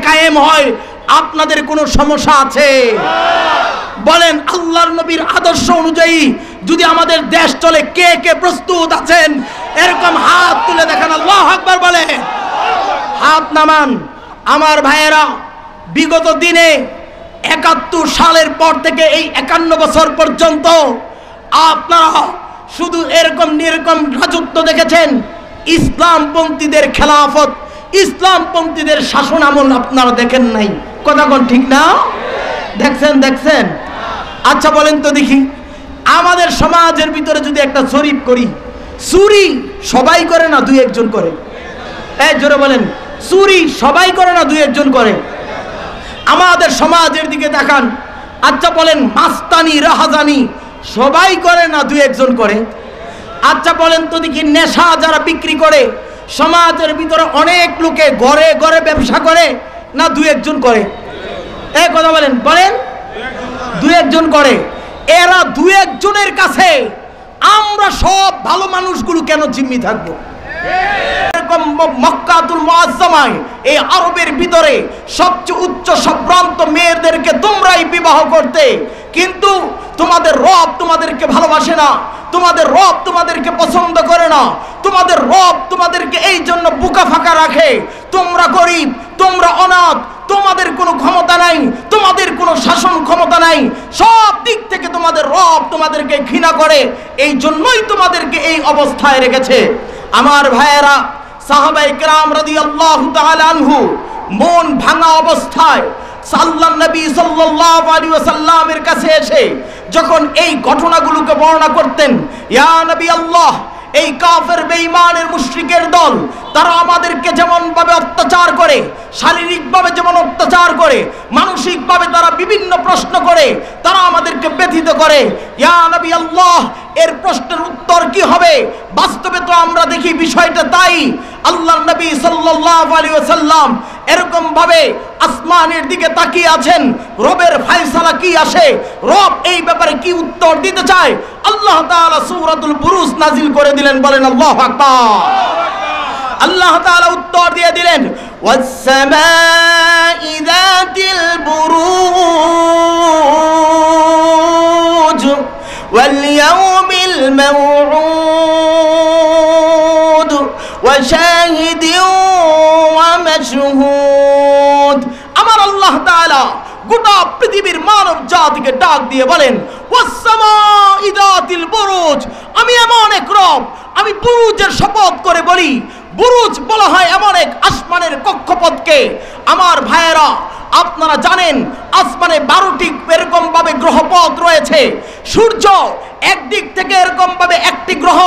কায়েম হয়, আপনাদের কোনো সমস্যা আছে? বলেন, আল্লাহর নবীর আদর্শ অনুযায়ী যদি আমাদের দেশ চলে, কে কে প্রস্তুত আছেন? এরকম হাত তুলে দেখান, আল্লাহু আকবার বলে। হাত নামান। আমার ভাইয়েরা, বিগত দিনে ৭১ সালের পর থেকে এই ৫১ বছর পর্যন্ত আপনারা শুধু এরকম নিরকম রাজত্ব দেখেছেন। ইসলামপন্থীদের খেলাফত, ইসলামপন্থীদের শাসন আমল আপনারা দেখেন নাই। কথা কোন ঠিক না? দেখছেন? আচ্ছা বলেন তো দেখি, আমাদের সমাজের ভিতরে যদি একটা জরিপ করি, চুরি সবাই করে না দুই একজন করে? এই জোরে বলেন, চুরি সবাই করে না দুই একজন করে? আমাদের সমাজের দিকে দেখান। আচ্ছা বলেন, মাস্তানি রাহাজানি সবাই করে না দুই একজন করে? আচ্ছা বলেন তো দেখি, নেশা যারা বিক্রি করে সমাজের ভিতরে অনেক লোকে ঘরে ঘরে ব্যবসা করে না দুই একজন করে? এই কথা বলেন দুই একজন করে। এরা দুই একজনের কাছে আমরা সব ভালো মানুষগুলো কেন জিম্মি থাকবো? এরকম মক্কাতুল মুআজ্জামায়, এই আরবের ভিতরে সবচেয়ে উচ্চ সম্ভ্রান্ত মেয়েদেরকে তোমরাই বিবাহ করতে, কিন্তু তোমাদের রব তোমাদেরকে ভালোবাসে না, তোমাদের রব তোমাদেরকে পছন্দ করে না, তোমাদের রব তোমাদেরকে এই জন্য বুকা ফাঁকা রাখে। তোমরা গরিব, তোমরা অনাথ, তোমাদের কোনো ক্ষমতা নাই, তোমাদের কোনো শাসন ক্ষমতা নাই, সব দিক থেকে তোমাদের রব তোমাদেরকে ঘৃণা করে, এই জন্যই তোমাদেরকে এই অবস্থায় রেখেছে। আমার ভাইয়েরা, সাহাবায়ে কেরাম রাদিয়াল্লাহু তাআলা আনহু মন ভাঙা অবস্থায় আল্লাহর নবী সাল্লাল্লাহু আলাইহি ওয়াসাল্লামের কাছে এসে যখন এই ঘটনাগুলোকে বর্ণনা করতেন, ইয়া নবী আল্লাহ, এই কাফের বেঈমানের মুশরিকের দল তারা আমাদেরকে যেমন ভাবে অত্যাচার করে, শারীরিকভাবে যেমন অত্যাচার করে, মানসিকভাবে তারা বিভিন্ন প্রশ্ন করে, তারা আমাদেরকে ব্যথিত করে। ইয়া নবী আল্লাহ, এর প্রশ্নের উত্তর কি হবে? বাস্তবে তো আমরা দেখি বিষয়টা তাই। আল্লাহর নবী সাল্লাল্লাহু আলাইহি ওয়াসাল্লাম এরকম ভাবে আসমানের দিকে তাকিয়ে আছেন, রবের ফয়সালা কি আসে, রব এই ব্যাপারে কি উত্তর দিতে চায়। আল্লাহ তাআলা সূরাতুল বুরুজ নাজিল করে দিলেন। বলেন আল্লাহু আকবার। আল্লাহ তাআলা উত্তর দিয়ে দিলেন, ওয়াস-সামাই যাতিল বুরুজ ওয়াল ইয়াউমিল মাউউদ ওয়া শাহিদিন ওয়া মাশহুদ। আমার আল্লাহ তাআলা গোটা পৃথিবীর মানব জাতিকে ডাক দিয়ে বলেন, ওয়াস-সামাই যাতিল বুরুজ, আমি এমন এক রব, আমি বুরুজের শপথ করে বলি। বুরুজ বলা হয় এমন এক আসমানের কক্ষপথকে। আমার ভাইয়েরা, আপনারা জানেন আসমানে 12টি এরকম ভাবে গ্রহপথ রয়েছে। সূর্য একদিক থেকে এরকম ভাবে একটি গ্রহ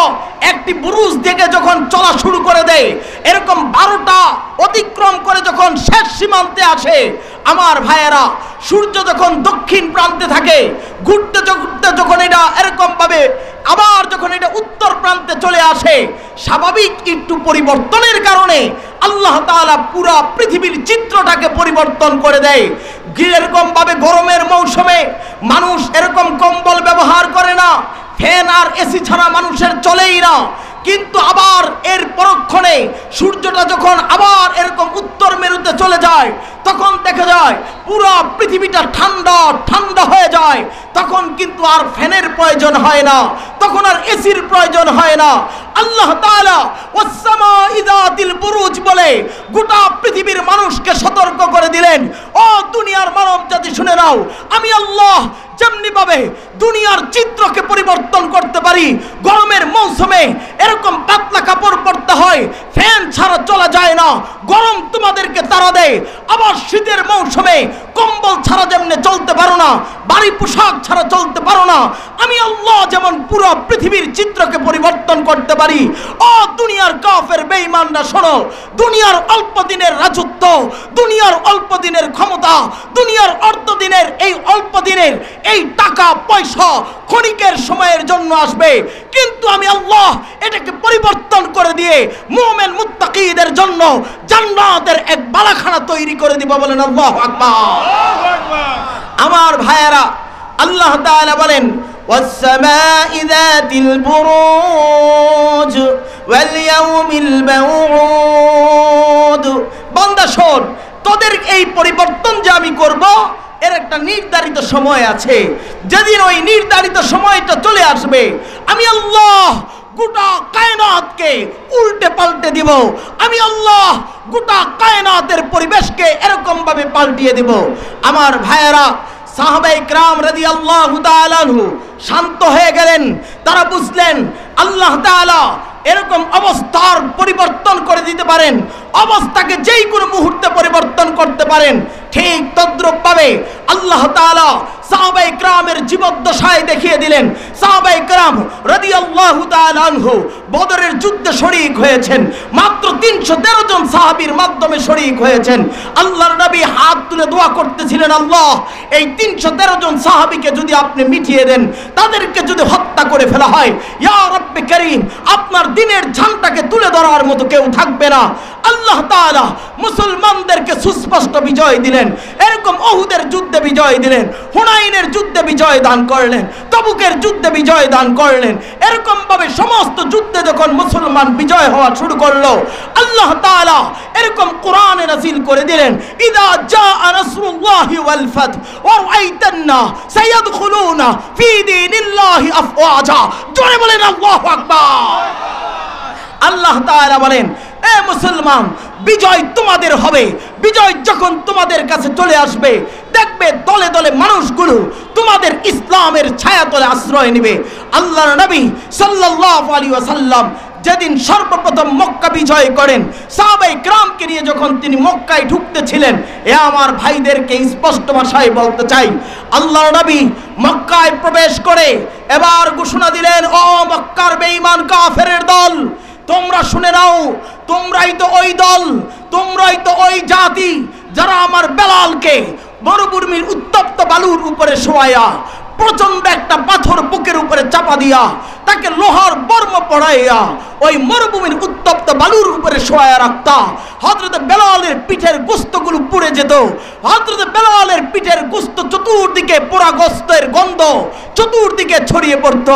একটি বুরুজ থেকে যখন চলা শুরু করে দেয়, এরকম 12টা অতিক্রম করে যখন শেষ সীমান্তে আসে, আমার ভাইয়েরা, সূর্য যখন দক্ষিণ প্রান্তে থাকে, ঘুরতে ঘুরতে যখন এটা এরকম ভাবে আবার যখন এটা উত্তর প্রান্তে চলে আসে, স্বাভাবিক একটু পরিবর্তনের কারণে আল্লাহ তাআলা পুরা পৃথিবীর চিত্রটাকে পরিবর্তন করে দেয়। এরকম ভাবে গরমের মৌসুমে মানুষ এরকম কম্বল ব্যবহার করে না, ফ্যান আর এসি ছাড়া মানুষের চলেই না, কিন্তু আবার এর পরক্ষণে সূর্যটা যখন আবার এরকম উত্তর মেরুতে চলে যায়, তখন দেখা যায় পুরো পৃথিবীটা ঠান্ডা ঠান্ডা হয়ে যায়। তখন কিন্তু আর ফ্যানের প্রয়োজন হয় না, তখন আর এসির প্রয়োজন হয় না। আল্লাহ তাআলা ওয়াস-সামাই যাতিল বুরুজ বলে গোটা পৃথিবীর মানুষকে সতর্ক করে দিলেন, ও দুনিয়ার মানব জাতি শুনে নাও, আমি আল্লাহ যেমনি ভাবে দুনিয়ার চিত্রকে পরিবর্তন করতে পারি। গরমের মৌসুমে এরকম পাতলা কাপড় পরতে হয়, ফ্যান ছাড়া চলা যায় না, গরম তোমাদেরকে তাড়া দেয়। আবার শীতের মৌসুমে কম্বল ছাড়া যেমনি চলতে পারো না, ভারী পোশাক ছাড়া চলতে পারো না, আমি আল্লাহ যেমন পুরো পৃথিবীর চিত্রকে পরিবর্তন করতে পারি। ও দুনিয়ার কাফের বেঈমানরা শোনো, দুনিয়ার অল্প দিনের রাজত্ব, দুনিয়ার অল্প দিনের ক্ষমতা, দুনিয়ার অর্ধ দিনের এই অল্প দিনের এই টাকা পয়সা ক্ষণিকের সময়ের জন্য আসবে, কিন্তু আমি আল্লাহ এটাকে পরিবর্তন করে দিয়ে মুমিন মুত্তাকিদের জন্য জান্নাতের এক বালাখানা তৈরি করে দিব। বলেন আল্লাহু আকবার। আমার ভাইয়েরা, আল্লাহ তাআলা বলেন, ওয়াস-সামাই যাতিল বুরুজ ওয়াল ইয়াউমিল মাউউদ। বান্দা শোন, তোদের এই পরিবর্তন যে আমি করব এর একটা নির্ধারিত সময় আছে। যেদিন ওই নির্ধারিত সময়টা চলে আসবে, আমি আল্লাহ গোটা কায়নাতকে উল্টে পাল্টে দিব। আমি আল্লাহ গোটা কায়নাতের পরিবেশকে এরকম ভাবে পাল্টিয়ে দিব। আমার ভাইয়েরা, সাহাবায়ে কেরাম রাদিয়াল্লাহু তাআলা আনহু শান্ত হয়ে গেলেন। তারা বুঝলেন আল্লাহ তাআলা এরকম অবস্থার পরিবর্তন করে দিতে পারেন, অবস্থাকে যেই কোনো মুহূর্তে পরিবর্তন করতে পারেন। ঠিক তদ্রূপভাবে আল্লাহ তাআলা সাহাবায়ে কেরামের জীবদ্দশায় দেখিয়ে দিলেন। সাহাবায়ে কেরাম রাদিয়াল্লাহু তাআলা আনহু বদরের যুদ্ধে শরীক হয়েছেন। মাত্র 313 জন সাহাবীর মাধ্যমে শরীক হয়েছেন। আল্লাহর নবী হাত তুলে দোয়া করতেছিলেন, আল্লাহ এই 313 জন সাহাবীকে যদি আপনি মিটিয়ে দেন, তাদেরকে যদি হত্যা করে ফেলা হয়, ইয়া রব্বে করিম, আপনার দ্বীনের ঝান্ডাকে তুলে ধরার মতো কেউ থাকবে না। আল্লাহ তাআলা মুসলমানদেরকে সুস্পষ্ট বিজয় দিলেন। এরকম উহুদের যুদ্ধে বিজয় দিলেন, হুনাইনের যুদ্ধে বিজয় দান করলেন, তাবুকের যুদ্ধে বিজয় দান করলেন। এরকম ভাবে সমস্ত যুদ্ধে যখন মুসলমান বিজয় হওয়া শুরু করলো, আল্লাহ তাআলা এরকম কোরআনে নাযিল করে দিলেন, ইযা জাআ নাসরুল্লাহি ওয়াল ফাত ওয়া রাআইতান্না সায়াদখুলুনা ফি দীনিল্লাহি আফওয়াজা। জোরে বলেন আল্লাহু আকবার। আল্লাহ তাআলা বলেন, এ মুসলমান, বিজয় তোমাদের হবে। বিজয় যখন তোমাদের কাছে চলে আসবে, দেখবে দলে দলে মানুষগুলো তোমাদের ইসলামের ছায়াতলে আশ্রয় নেবে। আল্লাহর নবী সাল্লাল্লাহু আলাইহি ওয়াসাল্লাম যেদিন সর্বপ্রথম মক্কা বিজয় করেন, সাহাবায়ে কেরামকে নিয়ে যখন তিনি মক্কায় ঢুকতেছিলেন, এ আমার ভাইদেরকে স্পষ্ট ভাষায় বলতে চাই, আল্লাহর নবী মক্কায় প্রবেশ করে এবার ঘোষণা দিলেন, ও মক্কার বেঈমান কাফেরের দল, তোমরা শুনে নাও, তোমরাই তো ওই দল, তোমরাই তো ওই জাতি যারা আমার বেলালকে মরুভূমির উত্তপ্ত বালুর উপরে শোয়ায়া, প্রচন্ড একটা পাথর বুকের উপরে চাপা দিয়া, তাকে লোহার বর্ম পড়াইয়া ওই মরুভূমির উত্তপ্ত বালুর উপরে শোয়ায়া রাখতা। হযরত বেলালের পিঠের গোশতগুলো পুড়ে যেত। হযরত বেলালের পিঠের গোশত চতুর্দিকে পোড়া গোশতের গন্ধ চতুর্দিকে ছড়িয়ে পড়ত।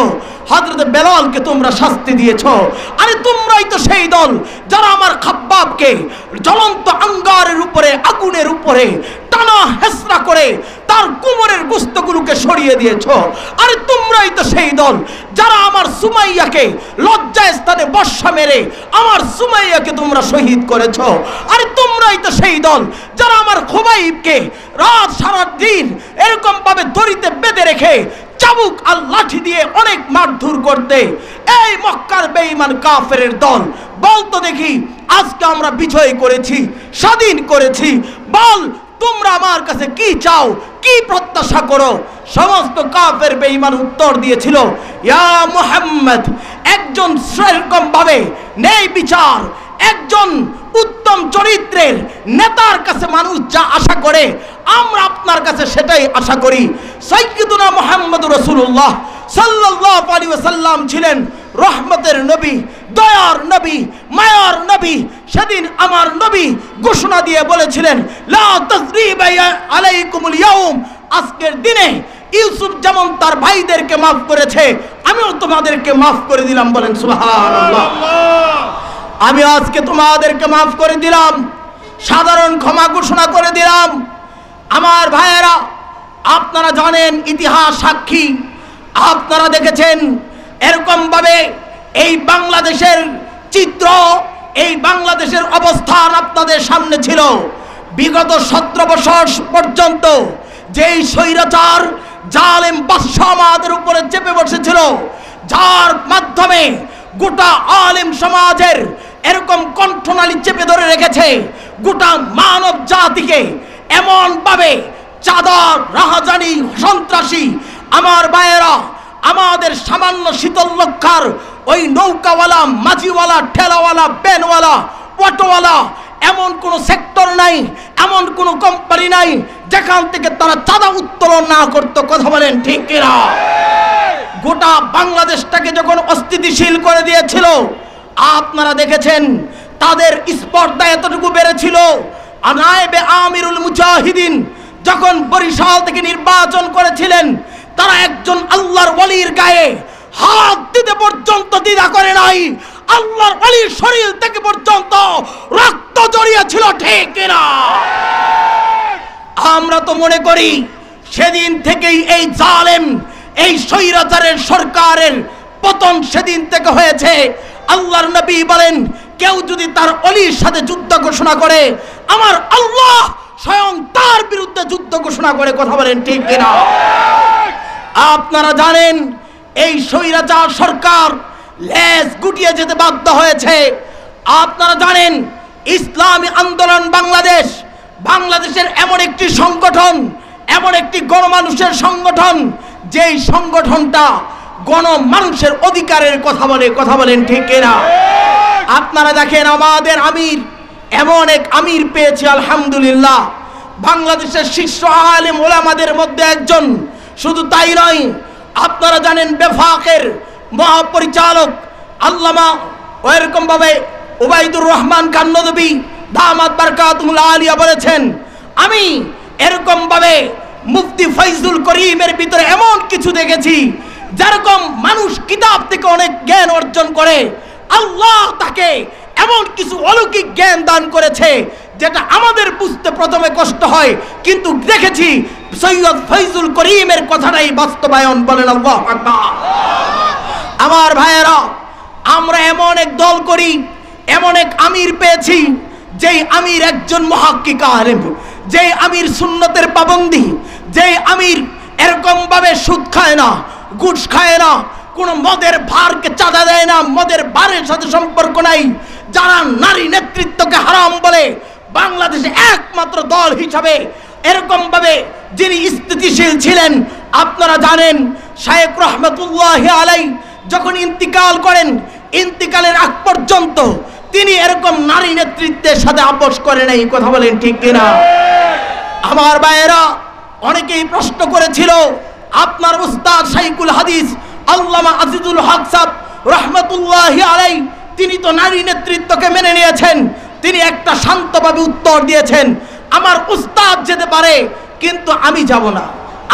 হযরত বেলালকে তোমরা শাস্তি দিয়েছো। আরে তোমরাই তো সেই দল যারা আমার খাব্বাবকে জ্বলন্ত আঙ্গারের উপরে, আগুনের উপরে টানা হেসরা করে তার কোমরের গোশতগুলোকে সরিয়ে দিয়েছো। আরে তোমরাই তো সেই দল যারা আমার সুমাইয়াকে লজ্জায় স্থানে বর্ষা মেরে আমার সুমাইয়াকে তোমরা শহীদ করেছো। আরে তোমরাই তো সেই দল যারা আমার খুবাইবকে রাত সারা দিন এরকম ভাবে দড়িতে বেঁধে রেখে চাবুক আর লাঠি দিয়ে অনেক মারধর করতে। এই মক্কার বেঈমান কাফেরের দল, বল তো দেখি, আজকে আমরা বিজয় করেছি, স্বাধীন করেছি, বল তোমরা আমার কাছে কি চাও, কি প্রত্যাশা করো? সমস্ত কাফের বেঈমান উত্তর দিয়েছিল, ইয়া মুহাম্মদ, একজন সেরকম ভাবে নেই বিচার, একজন উত্তম চরিত্রের নেতার কাছে মানুষ যা আশা করে, আমরা আপনার কাছে সেটাই আশা করি। সাইয়্যিদুনা মুহাম্মদুর রাসূলুল্লাহ সাল্লাল্লাহু আলাইহি ওয়াসাল্লাম ছিলেন রহমতের নবী, দয়ার নবী, মায়ার নবী। সেদিন আমার নবী ঘোষণা দিয়ে বলেছিলেন, লা তাসরিবা আলাইকুমুল ইয়াউম, আজকের দিনে ইউসুফ যেমন তার ভাইদেরকে মাফ করেছে, আমিও তোমাদেরকে মাফ করে দিলাম। বলেন সুবহানাল্লাহ। আমি আজকে তোমাদেরকে মাফ করে দিলাম, সাধারণ ক্ষমা ঘোষণা করে দিলাম। আমার ভাইয়েরা, আপনারা জানেন, ইতিহাস সাক্ষী, আপনারা দেখেছেন এরকম ভাবে এই বাংলাদেশের চিত্র, এই বাংলাদেশের অবস্থান আপনাদের সামনে ছিল। বিগত 17 বছর পর্যন্ত যেই স্বৈরাচার জালেম বাদশা আমাদের উপরে চেপে বসেছিল, যার মাধ্যমে গোটা আলেম সমাজের এরকম কণ্ঠনালী চেপে ধরে রেখেছে, গোটা মানব জাতিকে এমন ভাবে চাঁদার, রাহাজানি, সন্ত্রাসী। আমার ভাইয়েরা, আমাদের সামান্য শীতল লক্ষার ওই নৌকাওয়ালা, মাঝিওয়ালা, ঠেলাওয়ালা, ব্যানওয়ালা, অটোওয়ালা, এমন কোন সেক্টর নাই, এমন কোন কোম্পানি নাই যেখান থেকে তারা চাঁদা উত্তোলন না করতো। কথা বলেন ঠিক কিনা? গোটা বাংলাদেশটাকে যখন অস্থিতিশীল করে দিয়েছিল, আপনারা দেখেছেন তাদের স্পর্ধা এতটুকু বেড়েছিল। নায়েবে আমিরুল মুজাহিদিন যখন বরিশাল থেকে নির্বাচন করেছিলেন, তারা একজন আল্লাহর ওয়ালির গায়ে হাত দিতে পর্যন্ত দ্বিধা করে নাই। আল্লাহর ওলির শরীর থেকে পর্যন্ত রক্ত জড়িয়েছিল, ঠিক কিনা? আমরা তো মনে করি সেদিন থেকেই এই জালেম, এই স্বৈরাচারের সরকারের পতন সেদিন থেকে হয়েছে। আল্লাহর নবী বলেন, কেউ যদি তার ওলির সাথে যুদ্ধ ঘোষণা করে, আমার আল্লাহ স্বয়ং তার বিরুদ্ধে যুদ্ধ ঘোষণা করে। কথা বলেন ঠিক কিনা? আপনারা জানেন এই স্বৈরাচার সরকার লেজ গুটিয়ে যেতে বাধ্য হয়েছে। আপনারা জানেন ইসলামী আন্দোলন বাংলাদেশের এমন একটি সংগঠন, এমন একটি গণমানুষের সংগঠন, যেই সংগঠনটা গণমানুষের অধিকারের কথা বলে। কথা বলেন ঠিক কিনা? আপনারা দেখেন আমাদের আমির, এমন এক আমির পেয়েছে আলহামদুলিল্লাহ, বাংলাদেশের শীর্ষ আলেম ওলামাদের মধ্যে একজন। শুধু তাই নয়, আপনারা জানেন বেফাকের মহাপরিচালক আল্লামা ওইরকম ভাবে উবাইদুর রহমান কান্নদবী দামাত বারকাতুল আলিয়া বলেছেন, আমি এরকম ভাবে মুফতি ফয়জুল করিমের ভিতরে এমন কিছু দেখেছি, যেরকম মানুষ কিতাব থেকে অনেক জ্ঞান অর্জন করে, আল্লাহ তাকে এমন কিছু অলৌকিক জ্ঞান দান করেছে যেটা আমাদের বুঝতে প্রথমে কষ্ট হয়, কিন্তু দেখেছি সৈয়দ ফয়জুল করিমের কথাটাই বাস্তবায়ন। বলেন আল্লাহু আকবার। আমার ভাইয়েরা, আমরা এমন এক দল করি, এমন এক আমির পেয়েছি, যেই আমির একজন মুহাক্কিক আলেম, যেই আমির সুন্নতের পাবন্দি, যেই আমির এরকম ভাবে সুদ খায় না, ঘুষ খায় না, কোন মদের ভারকে চাঁদা দেয় না, মদের ভারের সাথে সম্পর্ক নাই, যারা নারী নেতৃত্বকে হারাম বলে, বাংলাদেশে একমাত্র দল হিসাবে এরকম ভাবে যিনি স্থিতিশীল ছিলেন। আপনারা জানেন শায়েখ রহমতুল্লাহ আলাই যখন ইন্তিকাল করেন, ইন্তিকালের আগ পর্যন্ত তিনি এরকম নারী নেতৃত্বের সাথে আপোষ করে নাই। কথা বলেন ঠিক কিনা? আমার ভাইয়েরা, অনেকেই প্রশ্ন করেছিল, আপনার উস্তাদ শাইখুল হাদিস আল্লামা আজিজুল হক সাহেব রহমতুল্লাহি আলাই, তিনি তো নারী নেতৃত্বকে মেনে নিয়েছেন। তিনি একটা শান্তভাবে উত্তর দিয়েছেন, আমার উস্তাদ যেতে পারে কিন্তু আমি যাব না।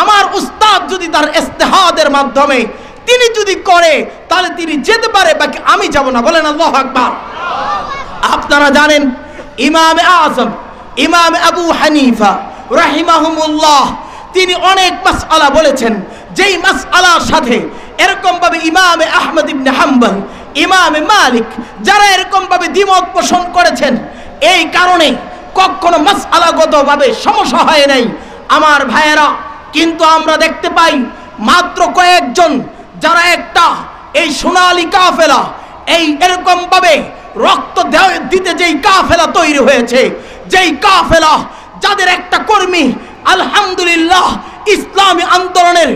আমার উস্তাদ যদি তার ইস্তেহাদের মাধ্যমে তিনি যদি করে, তাহলে তিনি যেতে পারে, বাকি আমি যাব না। বলেন আল্লাহু আকবার। আপনারা জানেন ইমামে আযম ইমাম আবু হানিফা রাহিমাহুমুল্লাহ, তিনি অনেক মাসআলা বলেছেন, যেই মাসআলার সাথে এরকম ভাবে ইমামে আহমদ ইবনে হাম্বল, ইমামে মালিক যারা এরকম ভাবে দ্বিমত পোষণ করেছেন, এই কারণে কখনো মাসআলাগতভাবে সমস্যা হয় নাই। আমার ভাইয়েরা, কিন্তু আমরা দেখতে পাই মাত্র কয়েকজন যারা একটা এই সোনালী কাফেলা, এই এরকম ভাবে রক্ত দিতে যেই কাফেলা তৈরি হয়েছে, যেই কাফেলা যাদের একটা কর্মী আলহামদুলিল্লাহ ইসলামী আন্দোলনের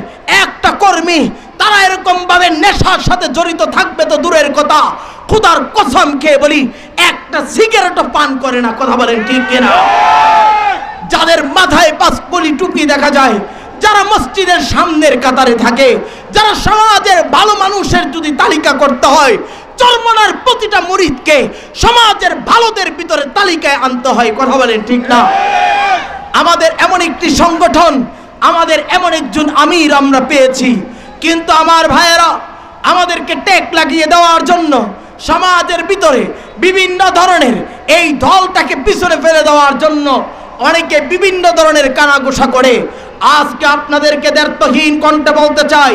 একটা কর্মী, তারা এরকম ভাবে নেশার সাথে জড়িত থাকবে তো দূরের কথা, খোদার কসম খেয়ে বলি একটা সিগারেটও পান করে না। কথা বলেন ঠিক কিনা? যাদের মাথায় পাঁচকলি টুপি দেখা যায়, যারা মসজিদের সামনের কাতারে থাকে, যারা সমাজের ভালো মানুষের যদি তালিকা করতে হয়, চরমনার প্রতিটা মুরিদকে সমাজের ভালোদের ভিতরে তালিকায় আনতে হয়। কথা বলেন ঠিক না? আমাদের এমন একটি সংগঠন, আমাদের এমন একজন আমির আমরা পেয়েছি, কিন্তু আমার ভাইয়েরা, আমাদেরকে টেক লাগিয়ে দেওয়ার জন্য সমাজের ভিতরে বিভিন্ন ধরনের এই দলটাকে পিছনে ফেলে দেওয়ার জন্য অনেকে বিভিন্ন ধরনের কানাঘোষা করে। আজকে আপনাদেরকে দ্ব্যর্থহীন কণ্ঠে বলতে চাই,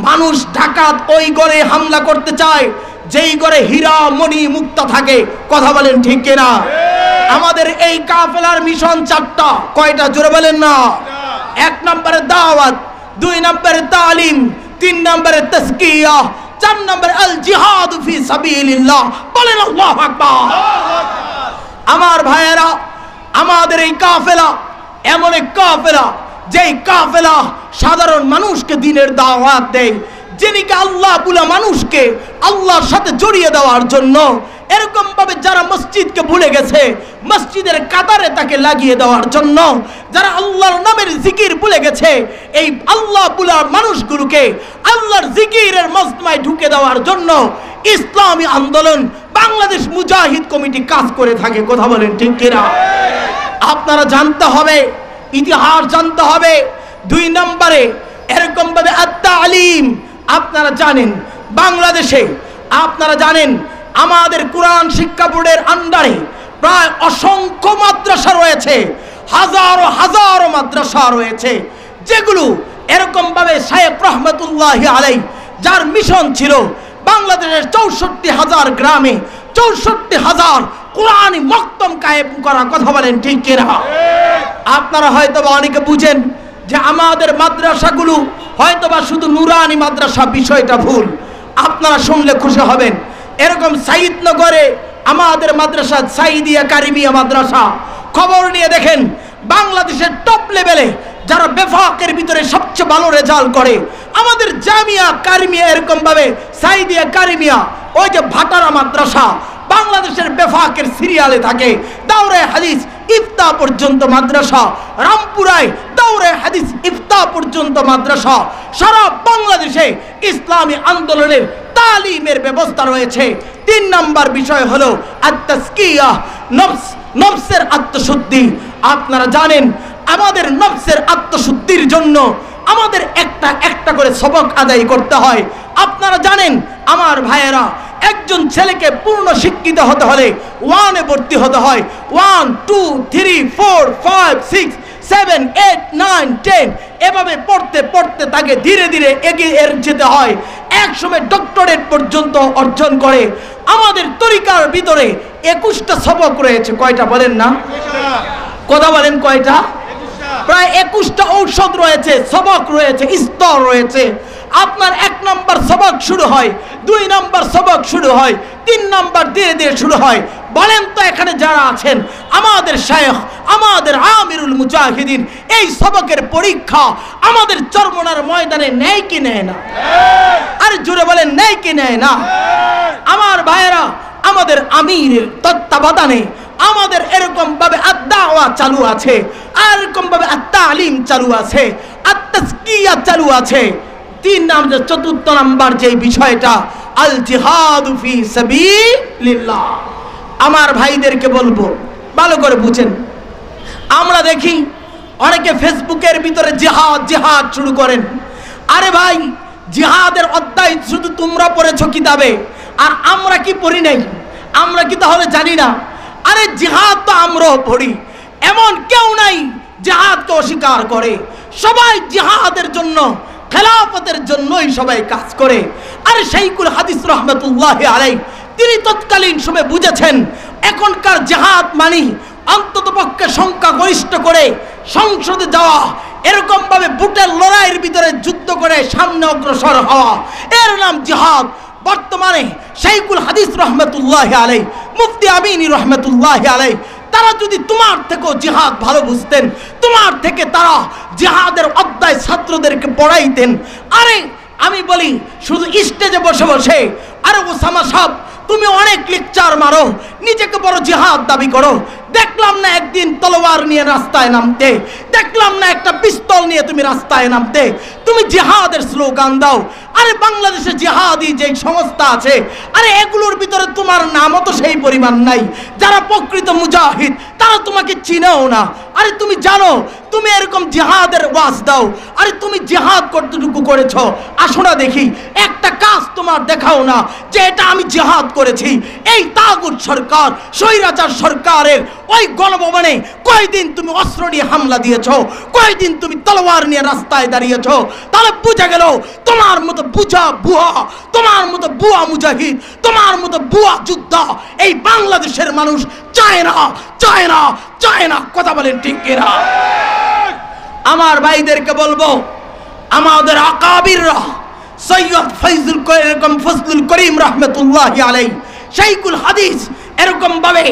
মানুষ ডাকাত ওই ঘরে হামলা করতে চায় যেই ঘরে হীরা মণি মুক্তা থাকে। কথা বলেন ঠিক কিনা? আমাদের এই কাফেলার মিশন চারটা। কয়টা? জোরে বলেন না। 1 নম্বরে দাওয়াত, 2 নম্বরে তালিম, 3 নম্বরে তাজকিয়া, 4 নম্বরে আল জিহাদ ফি সাবিলিল্লাহ। বলেন আল্লাহু আকবার। আমার ভাইয়েরা, আমাদের এই কাফেলা এমন এক কাফেলা, যেই কাফেলা সাধারণ মানুষকে দ্বীনের দাওয়াত দেয়, যিনিকে আল্লাহ বুলা মানুষকে আল্লাহর সাথে জড়িয়ে দেওয়ার জন্য এরকম ভাবে যারা মসজিদকে ভুলে গেছে, মসজিদের কাতারে তাকে লাগিয়ে দেওয়ার জন্য, যারা আল্লাহর নামের জিকির ভুলে গেছে, এই আল্লাহ বুলা মানুষগুলোকে আল্লাহর জিকিরের মজমায় ঢুকে দেওয়ার জন্য ইসলামী আন্দোলন বাংলাদেশ মুজাহিদ কমিটি কাজ করে থাকে। কথা বলেন ঠিক কিনা? আপনারা জানতে হবে, ইতিহাস জানতে হবে। 2 নম্বরে এরকম ভাবে আত-তালিম। আপনারা জানেন বাংলাদেশে, আপনারা জানেন আমাদের কোরআন শিক্ষা বোর্ডের আন্ডারে প্রায় অসংখ্য মাদ্রাসা রয়েছে, হাজারো হাজারো মাদ্রাসা রয়েছে, যেগুলো এরকম ভাবে শায়েখ রহমতুল্লাহি আলাইহি যার মিশন ছিল বাংলাদেশের 64,000 গ্রামে 64,000 কোরআনী মক্তম কায়েম করা। কথা বলেন ঠিক কিনা? আপনারা হয়তো বা অনেকে বুঝেন যে আমাদের মাদ্রাসাগুলো হয়তোবা শুধু নুরানি মাদ্রাসা, বিষয়টা ভুল। আপনারা শুনলে খুশি হবেন, এরকম সাইদনগরে আমাদের মাদ্রাসা সাইদিয়া কারিমিয়া মাদ্রাসা, খবর নিয়ে দেখেন বাংলাদেশের টপ লেভেলে যারা বেফাকের ভিতরে সবচেয়ে ভালো রেজাল্ট করে আমাদের জামিয়া কারিমিয়া, এরকম ভাবে সাইদিয়া কারিমিয়া, ওই যে ভাটারা মাদ্রাসা বাংলাদেশের বেফাকের সিরিয়ালে থাকে। দাওরে হাদিস ইফতা পর্যন্ত মাদ্রাসা, রামপুরায় দাওরে হাদিস ইফতা পর্যন্ত মাদ্রাসা। সারা বাংলাদেশে ইসলামী আন্দোলনের তালিমের ব্যবস্থা রয়েছে। 3 নম্বর বিষয় হলো আত-তাজকিয়া, নফসের আত্মশুদ্ধি। আপনারা জানেন আমাদের নফসের আত্মশুদ্ধির জন্য আমাদের একটা একটা করে সবক আদায় করতে হয়। আপনারা জানেন আমার ভাইয়েরা, একজন ছেলেকে পূর্ণ শিক্ষিত হতে হলে 1 এ ভর্তি হতে হয়। 1 2 3 4 5 6 7 8 9 10 এভাবে পড়তে পড়তে তাকে ধীরে ধীরে এগিয়ে যেতে হয়, একসময় ডক্টরেট পর্যন্ত অর্জন করে। আমাদের তরিকার ভিতরে 21টা সবক রয়েছে। কয়টা বলেন না? কথা বলেন কয়টা? প্রায় 21টা ঔষধ রয়েছে, সবক রয়েছে, স্তর রয়েছে। আপনার 1 নম্বর সবক শুরু হয়, 2 নম্বর সবক শুরু হয়, 3 নম্বর ধীরে ধীরে শুরু হয়। বলেন তো এখানে যারা আছেন আমাদের শায়েখ, আমাদের আমিরুল মুজাহিদিন, এই সবকের পরীক্ষা আমাদের চরমনার ময়দানে নেয় কি নেয় না? আরে জোরে বলেন নেয় কি নেয় না? আমার ভাইয়েরা, আমাদের আমিরের তত্ত্বাবধানে আমাদের এরকম ভাবে আদ-দাওয়া চালু আছে, আর এরকম ভাবে আত-তালিম চালু আছে, আত-তাজকিয়া চালু আছে। 4 নাম্বার যে বিষয়টা আল জিহাদু ফি সাবিলিল্লাহ। আমার ভাইদেরকে বলবো ভালো করে বুঝেন। আমরা দেখি অনেকে ফেসবুকের ভিতরে জিহাদ জিহাদ শুরু করেন। আরে ভাই, জিহাদের অধ্যায় শুধু তোমরা পড়েছো কিতাবে, আর আমরা কি পড়ি নাই? আমরা কি তাহলে জানি না? আরে জিহাদ তো আমরাও পড়ি, এমন কেউ নাই জিহাদকে অস্বীকার করে। সবাই জিহাদের জন্য, খেলাফতের জন্যই সবাই কাজ করে। আরে শাইখুল হাদিস রহমতুল্লাহি আলাইহি তিনি তৎকালীন সময়ে বুঝেছেন এখনকার জিহাদ মানে অন্ততপক্ষে সংখ্যা গরিষ্ঠ করে সংসদে যাওয়া, এরকম ভাবে বুটের লড়াইয়ের ভিতরে যুদ্ধ করে সামনে অগ্রসর হওয়া, এর নাম জিহাদ। বর্তমানে শাইখুল হাদিস রহমতুল্লাহি আলাইহি, মুফতি আমিনী রহমতুল্লাহি আলাইহি, তারা যদি তোমার থেকেও জিহাদ ভালো বুঝতেন, তোমার থেকে তারা জিহাদের অধ্যায় ছাত্রদেরকে পড়াইতেন। আরে আমি বলি শুধু স্টেজে বসে বসে, আরে ওসামা সাহেব তুমি অনেক লেকচার মারো, নিজেকে বড় জিহাদ দাবি করো, দেখলাম না একদিন তলোয়ার নিয়ে রাস্তায় নামতে, দেখলাম না একটা পিস্তল নিয়ে তুমি রাস্তায় নামতে, তুমি জিহাদের স্লোগান দাও। আরে বাংলাদেশে জিহাদি যে সংস্থা আছে, আরে এগুলোর ভিতরে তোমার নামও তো সেই পরিমাণ নাই। যারা প্রকৃত মুজাহিদ তারা তোমাকে চিনেও না। আরে তুমি জানো তুমি এরকম জিহাদের ওয়াজ দাও, আরে তুমি জিহাদ কতটুকু করেছো? আসো না দেখি, একটা কাজ তোমার দেখাও না যে এটা আমি জিহাদ করেছি। এই তাগুত সরকার, স্বৈরাচার সরকারের ওই গণভবনে কয়দিন তুমি অস্ত্র নিয়ে হামলা দিয়েছো? কয়দিন তুমি তলোয়ার নিয়ে রাস্তায় দাঁড়িয়েছো? তাহলে বুঝা গেল তোমার মতো বুঝা বুয়া, তোমার মতো বুয়া মুজাহিদ, তোমার মতো বুয়া যোদ্ধা এই বাংলাদেশের মানুষ চায় না, চায় না, চায় না। কথা বলেন ঠিক কিনা? আমার ভাইদেরকে বলবো, আমাদের আকাবিররা সৈয়দ ফজলুল করিম রহমতুল্লাহি আলাইহি, শাইখুল হাদিস এরকম ভাবে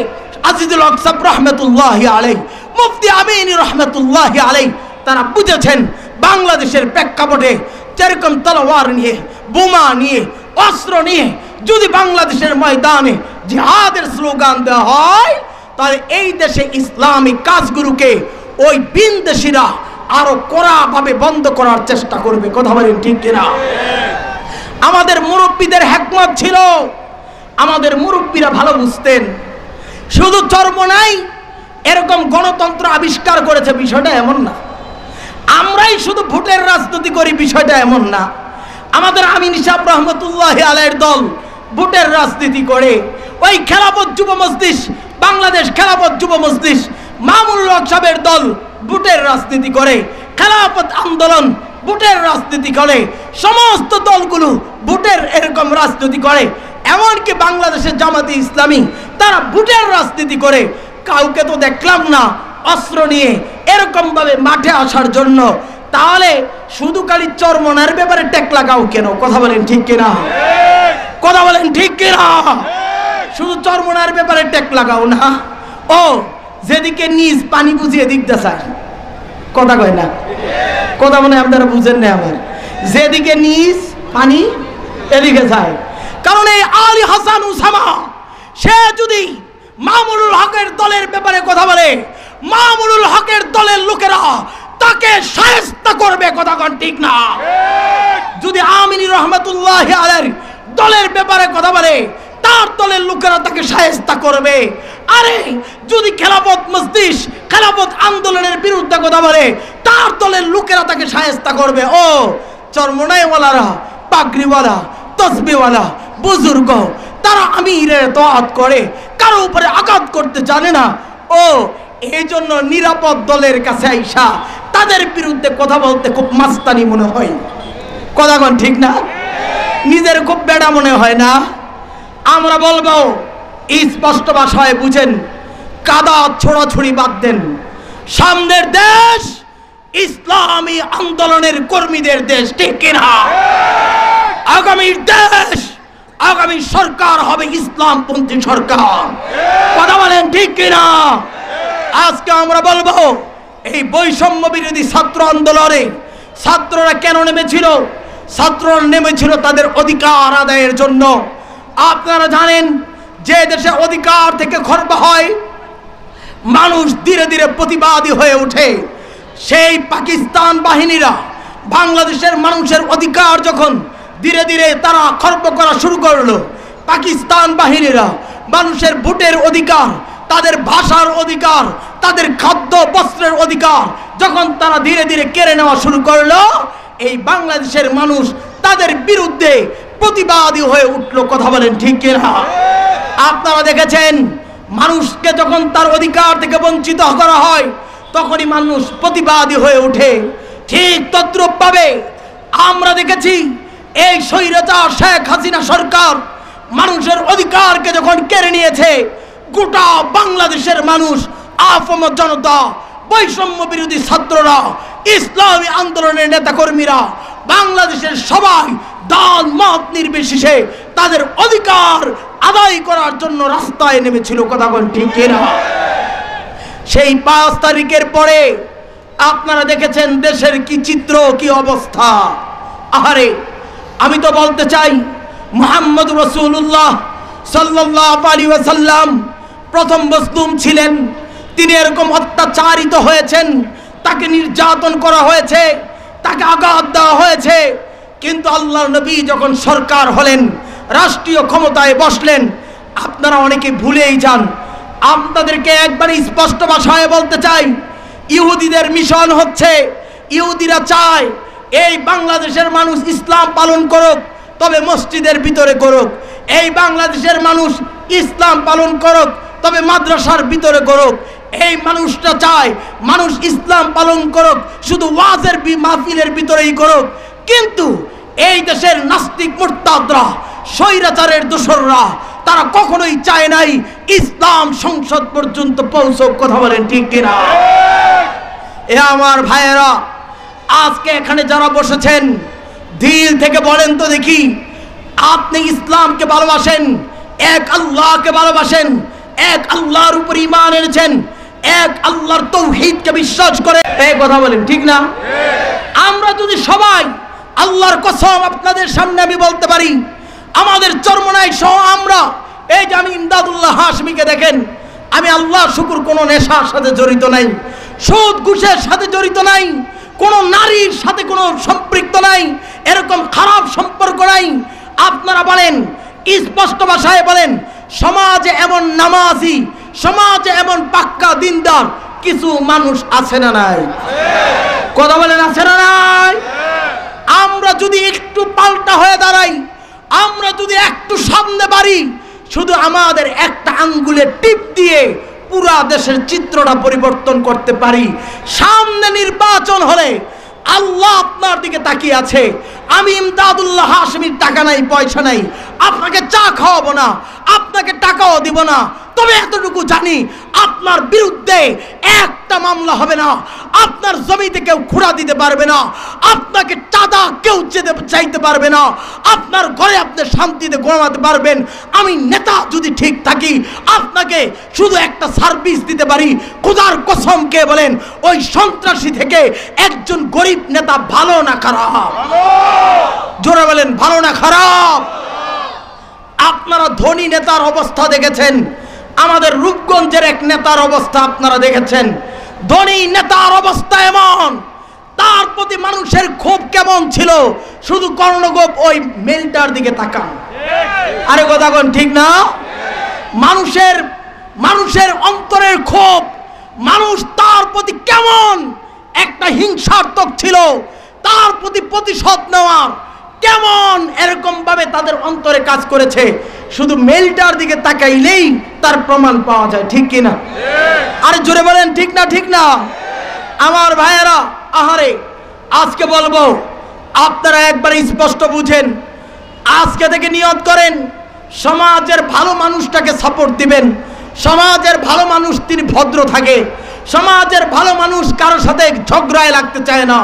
আজিজুল হক সাহেব রহমতুল্লাহি আলাইহি, মুফতি আমিনী রহমতুল্লাহি আলাইহি, তারা বুঝেছেন বাংলাদেশের প্রেক্ষাপটে যেরকম তলোয়ার নিয়ে, বোমা নিয়ে, অস্ত্র নিয়ে যদি বাংলাদেশের ময়দানে জিহাদের স্লোগান দেওয়া হয়, তাহলে এই দেশে ইসলামিক কাজগুলোকে ওই বিনদেশীরা আরো কড়াভাবে বন্ধ করার চেষ্টা করবে। কথা বলেন ঠিক কিনা? আমাদের মুরব্বীদের হিকমত ছিল, আমাদের মুরব্বীরা ভালো বুঝতেন। শুধু চরমনাই এরকম গণতন্ত্র আবিষ্কার করেছে বিষয়টা এমন না, আমরাই শুধু ভোটের রাজনীতি করি বিষয়টা এমন না। আমাদের আমিনী সাহেব রহমতুল্লাহি আলাইহির দল ভোটের রাজনীতি করে, ওই খেলাফত যুব মজলিস, বাংলাদেশ খেলাফত যুব মজলিস, মামুনুল হক সাহেবের দল ভোটের রাজনীতি করে, খেলাফত আন্দোলন ভোটের রাজনীতি করে, সমস্ত দলগুলো ভোটের এরকম রাজনীতি করে, এমনকি বাংলাদেশের জামাতে ইসলামী তারা ভোটের রাজনীতি করে। কাউকে তো দেখলাম না অস্ত্র নিয়ে এরকম ভাবে মাঠে আসার জন্য। তাহলে শুধু খালি চরমনার ব্যাপারে টেক লাগাও কেন? কথা বলেন ঠিক কিনা? কথা বলেন ঠিক কিনা? শুধু চরমনার ব্যাপারে টেক লাগাও না। ও যেদিকে নিজ পানি বুঝিয়ে দিক দেশায়, কথা কয় না, কথা মনে আপনারা বুঝেন না আমার, যেদিকে নিজ পানি এদিকে যায়। কারণ এই আলী হাসান উসামা সে যদি মামুনুল হকের দলের ব্যাপারে কথা বলে, মামুনুল হকের দলের লোকেরা তাকে শায়েস্তা করবে, কথা কোন ঠিক না? যদি আমিনী রহমাতুল্লাহ আলাইহির দলের ব্যাপারে কথা বলে, তার দলের লোকেরা তাকে শায়েস্তা করবে। আরে যদি খেলাফত মজলিস, খেলাফত আন্দোলনের বিরুদ্ধে কথা বলে, তার দলের লোকেরা তাকে শায়েস্তা করবে। ও চরমনাইওয়ালারা, পাগড়িওয়ালা, তসবিওয়ালা বুজুর্গ, তারা আমিরের তোয়াত করে, কারো উপরে আঘাত করতে জানে না। ও এই জন্য নিরাপদ দলের কাছে আইসা তাদের বিরুদ্ধে কথা বলতে খুব মাস্তানি মনে হয়, কথা কোন ঠিক না? নিজের খুব বেড়া মনে হয় না? আমরা বলবো স্পষ্ট ভাষায় বুঝেন, কাদা ছোড়াছুড়ি বাদ দেন। সামনের দেশ ইসলামী আন্দোলনের কর্মীদের দেশ, ঠিক কিনা? আগামীর দেশ, আগামী সরকার হবে ইসলামপন্থী সরকার, কথা বলেন ঠিক কিনা? আজকে আমরা বলবো এই বৈষম্য বিরোধী ছাত্র আন্দোলনে ছাত্ররা কেন নেমেছিল? ছাত্ররা নেমেছিল তাদের অধিকার আদায়ের জন্য। আপনারা জানেন যে দেশে অধিকার থেকে খর্ব হয়, মানুষ ধীরে ধীরে প্রতিবাদী হয়ে ওঠে। সেই পাকিস্তান বাহিনীরা বাংলাদেশের মানুষের অধিকার যখন ধীরে ধীরে তারা খর্ব করা শুরু করলো, পাকিস্তান বাহিনীরা মানুষের ভোটের অধিকার, তাদের ভাষার অধিকার, তাদের খাদ্য বস্ত্রের অধিকার যখন তারা ধীরে ধীরে কেড়ে নেওয়া শুরু করলো, এই বাংলাদেশের মানুষ তাদের বিরুদ্ধে প্রতিবাদী হয়ে উঠলো, কথা বলেন ঠিক কিনা? আপনারা দেখেছেন মানুষকে যখন তার অধিকার থেকে বঞ্চিত করা হয় তখনই মানুষ প্রতিবাদী হয়ে ওঠে। ঠিক তদ্রূপ ভাবে আমরা দেখেছি এই স্বৈরাচার শেখ হাসিনা সরকার মানুষের অধিকারকে যখন কেড়ে নিয়েছে, গোটা বাংলাদেশের মানুষ, আফম জনতা, বৈষম্য বিরোধী ছাত্ররা, ইসলামী আন্দোলনের নেতাকর্মীরা, বাংলাদেশের সবাই দল মত নির্বিশেষে তাদের অধিকার আদায় করার জন্য রাস্তায় নেমেছিল, কথা বলেন ঠিক কিনা? সেই 5 তারিখের পরে আপনারা দেখেছেন দেশের কি চিত্র, কি অবস্থা। আহারে আমি তো বলতে চাই মুহাম্মদ রাসূলুল্লাহ সাল্লাল্লাহু আলাইহি ওয়াসাল্লাম প্রথম মজলুম ছিলেন, তিনি এরকম অত্যাচারিত হয়েছেন, তাকে নির্যাতন করা হয়েছে, তাকে আঘাত দেওয়া হয়েছে। কিন্তু আল্লাহর নবী যখন সরকার হলেন, রাষ্ট্রীয় ক্ষমতায় বসলেন, আপনারা অনেকে ভুলেই যান। আপনাদেরকে একবার স্পষ্ট ভাষায় বলতে চাই, ইহুদিদের মিশন হচ্ছে, ইহুদিরা চায় এই বাংলাদেশের মানুষ ইসলাম পালন করুক, তবে মসজিদের ভিতরে করুক। এই বাংলাদেশের মানুষ ইসলাম পালন করুক, তবে মাদ্রাসার ভিতরে করুক। এই মানুষটা চায় মানুষ ইসলাম পালন করুক, শুধু ওয়াজের মাহফিলের ভিতরেই করুক। কিন্তু এই দেশের নাস্তিক মুরতাদরা, স্বৈরাচারের দোসররা, তারা কখনোই চায় নাই ইসলাম সংসদ পর্যন্ত পৌঁছক, কথা বলেন ঠিক কিনা? এ আমার ভাইয়েরা, আজকে এখানে যারা বসেছেন দিল থেকে বলেন তো দেখি, আপনি ইসলামকে ভালোবাসেন, এক আল্লাহকে ভালোবাসেন, এক আল্লাহর উপর ঈমান এনেছেন, এক আল্লাহর তাওহীদকে বিশ্বাস করে, এই কথা বলেন ঠিক না? আমরা যদি সবাই, আল্লাহর কসম আপনাদের সামনে আমি বলতে পারি, আমাদের চরমনাই সহ আমরা, এই যে আমি ইমদাদুল্লাহ হাশমিকে দেখেন, আমি আল্লাহর শুকর কোনো নেশার সাথে জড়িত নাই, সুদ ঘুষের সাথে জড়িত নাই, কোনো নারীর সাথে কোনো সম্পৃক্ত নাই, এরকম খারাপ সম্পর্ক নাই। আপনারা বলেন, স্পষ্ট ভাষায় বলেন, সমাজে এমন নামাজি, সমাজে এমন পাক্কা দিনদার কিছু মানুষ আছে না নাই? কথা বলেন আছে না নাই? আমরা যদি একটু পাল্টা হয়ে দাঁড়াই, আমরা যদি একটু সামনে বাড়ি, শুধু আমাদের একটা আঙ্গুলের টিপ দিয়ে পুরা দেশের চিত্রটা পরিবর্তন করতে পারি। সামনে নির্বাচন হলে আল্লাহ আপনার দিকে তাকিয়ে আছে। আমি ইমদাদুল্লাহ হাশমির টাকা নাই, পয়সা নাই, আপনাকে চা খাওয়াবো না, আপনাকে টাকাও দিব না, তবে এতটুকু জানি আপনার বিরুদ্ধে একটা মামলা হবে না, আপনার জমিতে কেউ খুঁড়া দিতে পারবে না, আপনাকে চাঁদা কেউ চাইতে পারবে না, আপনার ঘরে আপনি শান্তিতে ঘুমাতে পারবেন। আমি নেতা যদি ঠিক থাকি আপনাকে শুধু একটা সার্ভিস দিতে পারি। খোদার কসম কে বলেন ওই সন্ত্রাসী থেকে একজন গরিব নেতা ভালো না খারাপ? জোরে বলেন ভালো না খারাপ? আপনারা ধনী নেতার অবস্থা দেখেছেন, আমাদের রূপগঞ্জের এক নেতার অবস্থা আপনারা দেখেছেন। ধনী নেতার অবস্থা এমন, তার প্রতি মানুষের ক্ষোভ কেমন ছিল, শুধু কর্ণগোপ ওই মেলটার দিকে তাকান। আরে কথা কোন ঠিক না? মানুষের অন্তরের ক্ষোভ, মানুষ তার প্রতি কেমন একটা হিংসাত্মক ছিল, তার প্রতি প্রতিশোধ নেওয়ার কেমন এরকম ভাবে তাদের অন্তরে কাজ করেছে, শুধু মেলটার দিকে তাকাইলেই তার প্রমাণ পাওয়া যায়। ঠিক কি না? আরে জোরে বলেন ঠিক না? ঠিক না? আমার ভাইয়েরা, আহারে আজকে বলবো আপনারা একবার স্পষ্ট বুঝেন, আজকে থেকে নিয়ত করেন সমাজের ভালো মানুষটাকে সাপোর্ট দিবেন। সমাজের ভালো মানুষ তিনি ভদ্র থাকে, সমাজের ভালো মানুষ কারোর সাথে ঝগড়ায় লাগতে চায় না,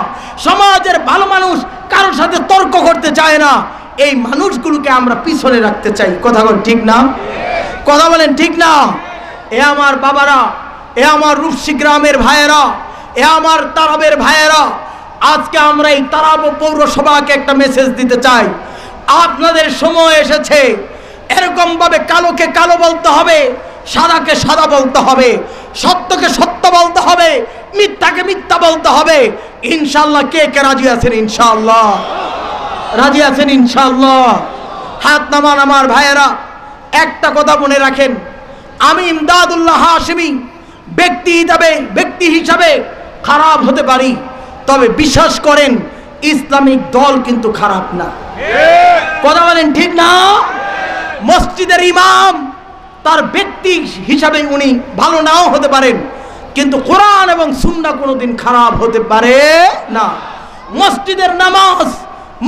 সমাজের ভালো মানুষ কারোর সাথে তর্ক করতে চায় না। এই মানুষগুলোকে আমরা পিছনে রাখতে চাই। কথা বলেন ঠিক না? কথা বলেন ঠিক না? এ আমার বাবারা, এ আমার রূপসী গ্রামের ভাইয়েরা, এ আমার তারাবের ভাইয়েরা, আজকে আমরা এই তারাব পৌরসভাকে একটা মেসেজ দিতে চাই। আপনাদের সময় এসেছে, এরকম ভাবে কালোকে কালো বলতে হবে, সাদাকে সাদা বলতে হবে, সত্যকে সত্য বলতে হবে, মিথ্যাকে মিথ্যা বলতে হবে। ইনশাআল্লাহ কে কে রাজি আছেন? ইনশাআল্লাহ রাজি আছেন? ইনশাআল্লাহ হাত নামান আমার ভাইয়েরা। একটা কথা মনে রাখেন, আমি ইমদাদুল্লাহ হাশমি ব্যক্তি হিসাবে খারাপ হতে পারি, তবে বিশ্বাস করেন ইসলামিক দল কিন্তু খারাপ না। কথা বলেন ঠিক না? মসজিদের ইমাম তার ব্যক্তি হিসাবে উনি ভালো নাও হতে পারেন, কিন্তু কোরআন এবং সুন্নাহ কোনোদিন খারাপ হতে পারে না। মসজিদের নামাজ,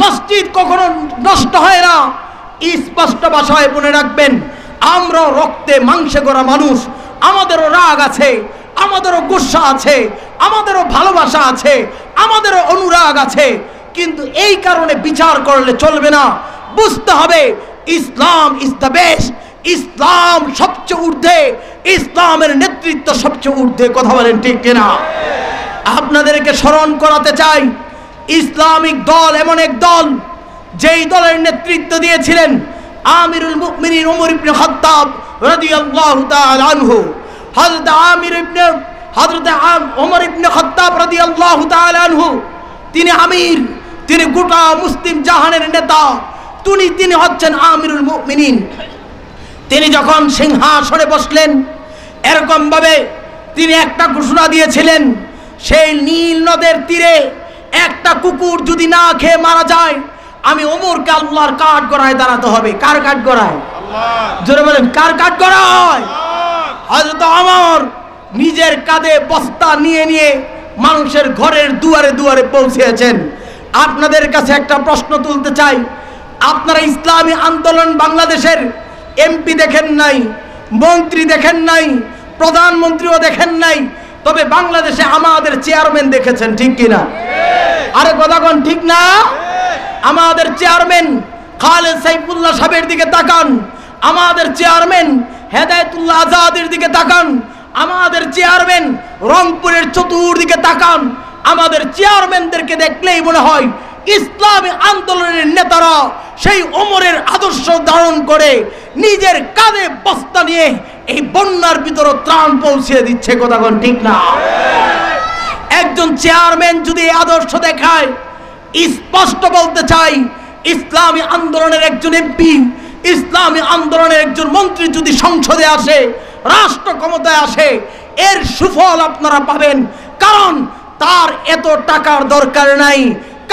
মসজিদ কখনো নষ্ট হয় না। স্পষ্ট ভাষায় মনে রাখবেন, আমরা রক্তে মাংসে গড়া মানুষ, আমাদেরও রাগ আছে, আমাদেরও গুসা আছে, আমাদেরও ভালোবাসা আছে, আমাদেরও অনুরাগ আছে, কিন্তু এই কারণে বিচার করলে চলবে না। বুঝতে হবে ইসলাম ইজ দ্য বেস্ট, ইসলাম সবচেয়ে ঊর্ধ্বে, ইসলামের নেতৃত্ব সবচেয়ে ঊর্ধ্বে। কথা বলেন ঠিক কিনা? আপনাদেরকে স্মরণ করাতে চাই, ইসলামিক দল এমন এক দল যেই দলের নেতৃত্ব দিয়েছিলেন আমিরুল মুমিনিন ওমর ইবনে খাত্তাব রাদিয়াল্লাহু তাআলা আনহু। হযরত ওমর ইবনে খাত্তাব রাদিয়াল্লাহু তাআলা আনহু, তিনি আমির, তিনি গোটা মুসলিম জাহানের নেতা, তিনি হচ্ছেন আমিরুল মুমিনিন। তিনি যখন সিংহাসনে বসলেন, এরকম ভাবে তিনি একটা ঘোষণা দিয়েছিলেন, সেই নীল নদের তীরে একটা কুকুর যদি না খেয়ে মারা যায়, আমি ওমরকে আল্লাহর কাঠ গড়ায় দাঁড়াতে হবে। কার কাঠ গড়ায়? জোরে বলেন কার কাঠ গড়ায়? হযরত ওমর নিজের কাঁধে বস্তা নিয়ে নিয়ে মানুষের ঘরের দুয়ারে দুয়ারে পৌঁছেছেন। আপনাদের কাছে একটা প্রশ্ন তুলতে চাই, আপনারা ইসলামী আন্দোলন বাংলাদেশের এমপি দেখেন নাই, মন্ত্রী দেখেন নাই, প্রধানমন্ত্রীও দেখেন নাই, তবে বাংলাদেশে আমাদের চেয়ারম্যান দেখেছেন। ঠিক কিনা? আরে কথা কোন ঠিক না? আমাদের চেয়ারম্যান খালেদ সাইফুল্লাহ সাহেবের দিকে তাকান, আমাদের চেয়ারম্যান হেদায়েতুল্লাহ আজাদের দিকে তাকান, আমাদের চেয়ারম্যান রংপুরের চতুর্দিকে তাকান। আমাদের চেয়ারম্যানদেরকে দেখলেই মনে হয় ইসলামী আন্দোলনের নেতারা সেই ওমরের আদর্শ ধারণ করে নিজের কাঁধে বস্তা নিয়ে এই বন্যার ভিতরে ত্রাণ পৌঁছে দিচ্ছে। কথা কোন ঠিক না? একজন চেয়ারম্যান যদি এই আদর্শ দেখায়, স্পষ্ট বলতে চাই, ইসলামী আন্দোলনের একজন এমপি, ইসলামী আন্দোলনের একজন মন্ত্রী যদি সংসদে আসে, রাষ্ট্র ক্ষমতায় আসে, এর সুফল আপনারা পাবেন। কারণ তার এত টাকার দরকার নাই,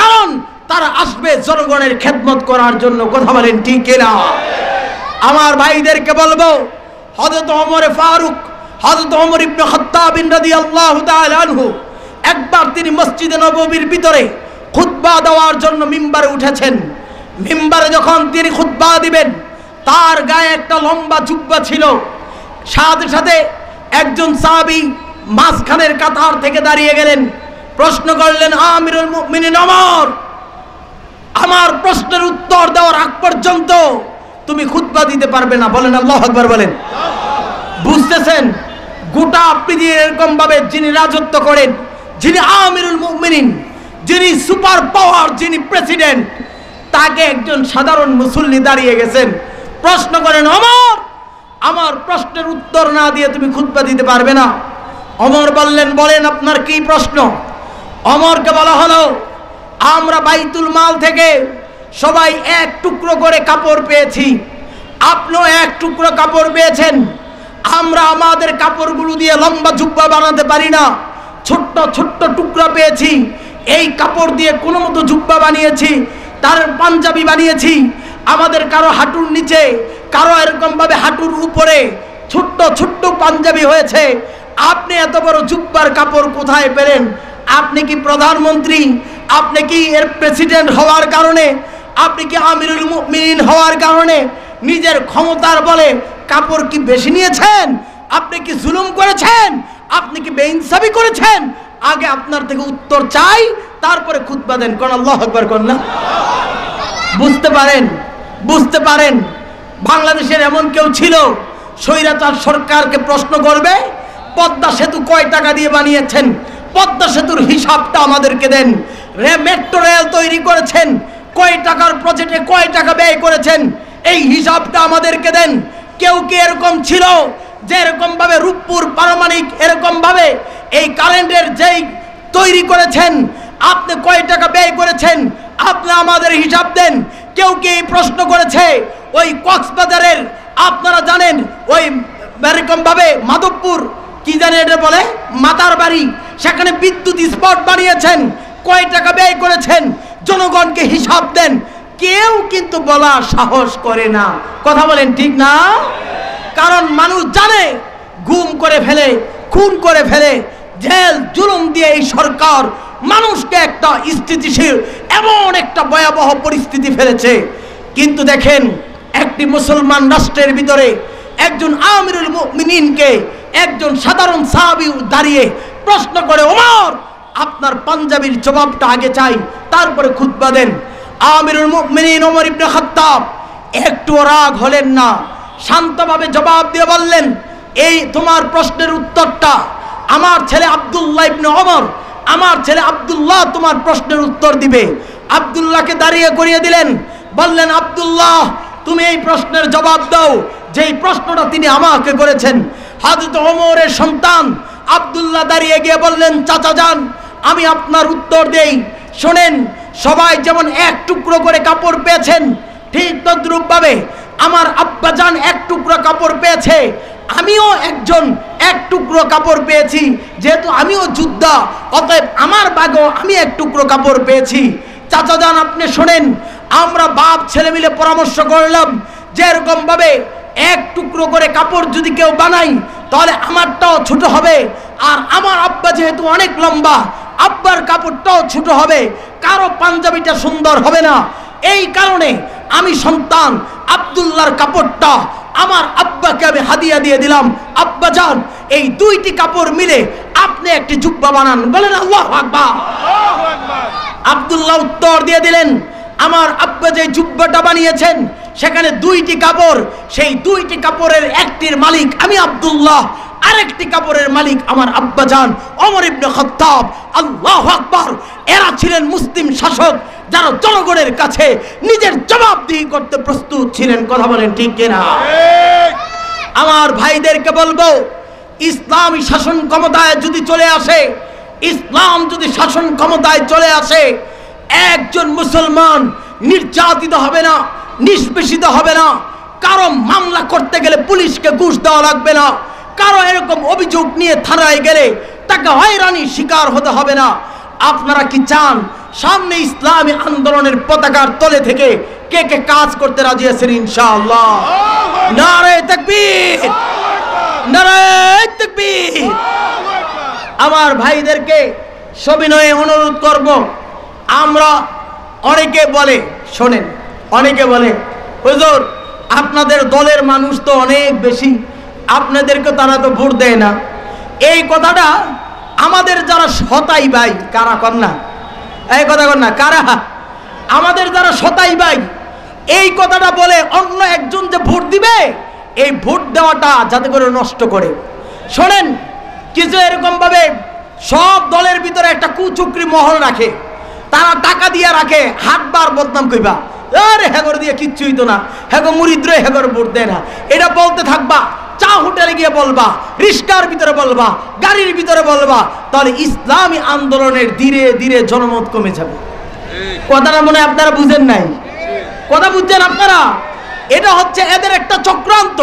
কারণ তারা আসবে জনগণের খেদমত করার জন্য। কথা বলেন ঠিক কিনা? আমার ভাইদেরকে বলবো, হযরত ওমর ফারুক, হযরত ওমর ইবনে খাত্তাব রাদিয়াল্লাহু তাআলা আনহু একবার তিনি মসজিদে নববীর ভিতরে খুতবা দেওয়ার জন্য মিম্বারে উঠেছেন। মিম্বারে যখন তিনি খুতবা দিবেন, তার গায়ে একটা লম্বা জুব্বা ছিল। সাথে সাথে একজন সাহাবী মাঝখানের কাতার থেকে দাঁড়িয়ে গেলেন, প্রশ্ন করলেন, আমিরুল মুমিনিন ওমর, আমার প্রশ্নের উত্তর দেওয়ার আগ পর্যন্ত তুমি খুতবা দিতে পারবে না। বলেন আল্লাহু আকবার বলেন। বুঝতেছেন, গোটা পৃথিবী এরকম ভাবে যিনি রাজত্ব করেন, যিনি আমিরুল মুমিনিন, যিনি সুপার পাওয়ার, যিনি প্রেসিডেন্ট, তাকে একজন সাধারণ মুসল্লি দাঁড়িয়ে গেছেন, প্রশ্ন করেন, ওমর, আমার প্রশ্নের উত্তর না দিয়ে তুমি খুতবা দিতে পারবে না। ওমর বললেন, বলেন আপনার কি প্রশ্ন? ওমরকে বলা হলো, আমরা বাইতুল মাল থেকে সবাই এক টুকরো করে কাপড় পেয়েছি, আপনিও এক টুকরো কাপড় পেয়েছেন। আমরা আমাদের কাপড়গুলো দিয়ে লম্বা জুব্বা বানাতে পারি না, ছোট্ট ছোট্ট টুকরা পেয়েছি, এই কাপড় দিয়ে কোনো মতো জুব্বা বানিয়েছি, তার পাঞ্জাবি বানিয়েছি। আমাদের কারো হাঁটুর নিচে, কারো এরকম ভাবে হাঁটুর উপরে ছোট্ট ছোট্ট পাঞ্জাবি হয়েছে। আপনি এত বড় জুব্বার কাপড় কোথায় পেলেন? আপনি কি প্রধানমন্ত্রী? আপনি কি এর প্রেসিডেন্ট হওয়ার কারণে, আপনি কি আমিরুল মুমিনিন হওয়ার কারণে নিজের ক্ষমতার বলে কাপড় কি বেশি নিয়েছেন? আপনি কি জুলুম করেছেন? আপনি কি বেইনসাফি করেছেন? আগে আপনার থেকে উত্তর চাই, তারপরে খুতবা দেন। কোন আল্লাহু আকবার কোন না। বুঝতে পারেন, বুঝতে পারেন, বাংলাদেশের এমন কেউ ছিল স্বৈরাচার সরকারকে প্রশ্ন করবে, পদ্মা সেতু কয় টাকা দিয়ে বানিয়েছেন? পদ্মা সেতুর হিসাবটা আমাদেরকে দেন। মেট্রো রেল তৈরি করেছেন, কয় টাকার প্রজেক্টে কয় টাকা ব্যয় করেছেন? এই হিসাবটা আমাদেরকে দেন। কেউ কি এরকম ছিল যে এরকম ভাবে রূপপুর পারমাণবিক এরকম ভাবে এই কারেন্টের যেই তৈরি করেছেন, আপনি কয় টাকা ব্যয় করেছেন? আপনি আমাদের হিসাব দেন। কেউ কি এই প্রশ্ন করেছে ওই কক্সবাজারের, আপনারা জানেন ওই এরকম ভাবে মাধবপুর কি জানে এটা বলে, মাতার বাড়ি, সেখানে বিদ্যুৎ স্পট বানিয়েছেন, কয় টাকা ব্যয় করেছেন? জনগণকে হিসাব দেন। কেউ কিন্তু বলার সাহস করে না। কথা বলেন ঠিক না? কারণ মানুষ জানে গুম করে ফেলে, খুন করে ফেলে, জেল জুলুম দিয়ে এই সরকার মানুষকে একটা স্থিতিশীল এমন একটা ভয়াবহ পরিস্থিতি ফেলেছে। কিন্তু দেখেন, একটি মুসলমান রাষ্ট্রের ভিতরে একজন আমিরুল মুমিনিনকে একজন সাধারণ সাহাবী দাঁড়িয়ে প্রশ্ন করে, ওমর, আপনার পাঞ্জাবির জবাবটা আগে চাই, তারপরে খুতবা দেন। আমিরুল মুমিনিন ওমর ইবনে খাত্তাব একটু রাগ হলেন না, শান্তভাবে জবাব দিয়ে বললেন, এই তোমার প্রশ্নের উত্তরটা আমার ছেলে আব্দুল্লাহ ইবনে ওমর, আমার ছেলে আব্দুল্লাহ তোমার প্রশ্নের উত্তর দিবে। আব্দুল্লাহকে দাঁড়িয়ে করিয়ে দিলেন, বললেন, আব্দুল্লাহ, তুমি এই প্রশ্নের জবাব দাও যেই প্রশ্নটা তিনি আমাকে করেছেন। হযরত ওমরের সন্তান আব্দুল্লাহ দাঁড়িয়ে গিয়ে বললেন, চাচা যান, আমি আপনার উত্তর দেই। শোনেন, সবাই যেমন এক টুকরো করে কাপড় পেয়েছেন, ঠিক তদ্রূপভাবে আমার আব্বাজান এক টুকরো কাপড় পেয়েছে, আমিও একজন এক টুকরো কাপড় পেয়েছি। যেহেতু আমিও যোদ্ধা, অতএব আমার ভাগও আমি এক টুকরো কাপড় পেয়েছি। চাচা যান, আপনি শোনেন, আমরা বাপ ছেলে মিলে পরামর্শ করলাম যে এরকম ভাবে এক টুকরো করে কাপড় যদি কেউ বানাই, তাহলে আমারটাও ছোট হবে, আর আমার আব্বা যেহেতু অনেক লম্বা, আব্বার কাপড়টাও ছোট হবে, কারো পাঞ্জাবিটা সুন্দর হবে না। এই কারণে আমি সন্তান আব্দুল্লাহর কাপড়টা আমার আব্বাকে আমি হাদিয়া দিয়ে দিলাম। আব্বা যান, এই দুইটি কাপড় মিলে আপনি একটি জুব্বা বানান। বলেন আল্লাহু আকবার। আব্দুল্লাহ উত্তর দিয়ে দিলেন, আমার আব্বা যে জুব্বাটা বানিয়েছেন সেখানে দুইটি কাপড়, সেই দুইটি কাপড়ের একটির মালিক আমি আব্দুল্লাহ, আরেকটি কাপড়ের মালিক আমার আব্বাজান ওমর ইবনে খাত্তাব। আল্লাহু আকবার। এরা ছিলেন মুসলিম শাসক যারা জনগণের কাছে নিজের জবাবদিহি করতে প্রস্তুত ছিলেন। কথা বলেন ঠিক কিনা? আমার ভাইদেরকে বলবো, ইসলামী শাসন ক্ষমতায় যদি চলে আসে, ইসলাম যদি শাসন ক্ষমতায় চলে আসে, একজন মুসলমান নির্যাতিত হবে না, নিষ্পেষিত হবে না, কারো মামলা করতে গেলে পুলিশকে ঘুষ দেওয়া লাগবে না, কারো এরকম অভিযোগ নিয়ে থানায় গেলে তাকে হয়রানি শিকার হতে হবে না। আপনারা কি চান সামনে ইসলামী আন্দোলনের পতাকার তলে থেকে কে কে কাজ করতে রাজি আছেন? ইনশাআল্লাহ। নারে তাকবীর, নারে তাকবীর। আমার ভাইদেরকে সবিনয়ে অনুরোধ করব, আমরা অনেকে বলে, শোনেন, অনেকে বলে হুজুর আপনাদের দলের মানুষ তো অনেক বেশি, আপনাদেরকে তারা তো ভোট দেয় না। এই কথাটা আমাদের যারা শতাই ভাই, কারা কর না, এই কথা কর না, কারা আমাদের যারা শতাই ভাই এই কথাটা বলে অন্য একজন যে ভোট দিবে, এই ভোট দেওয়াটা যাতে করে নষ্ট করে। শোনেন, কিছু এরকম ভাবে সব দলের ভিতরে একটা কুচুকরি মহল রাখে, তারা টাকা দিয়ে রাখে, হাতবার বদনাম কইবা, আরে হেগর দিয়ে কিচ্ছু হইতো না, হেগো মুরিদ্রে হেগর ভোট দেয় না, এটা বলতে থাকবা, চা হোটেলে গিয়ে বলবা, রিস্কার ভিতরে বলবা, গাড়ির ভিতরে বলবা, তাহলে ইসলামী আন্দোলনের ধীরে ধীরে জনমত কমে যাবে। কথাটা মনে হয় আপনারা বুঝেন নাই, কথা বুঝছেন আপনারা? এটা হচ্ছে এদের একটা চক্রান্ত।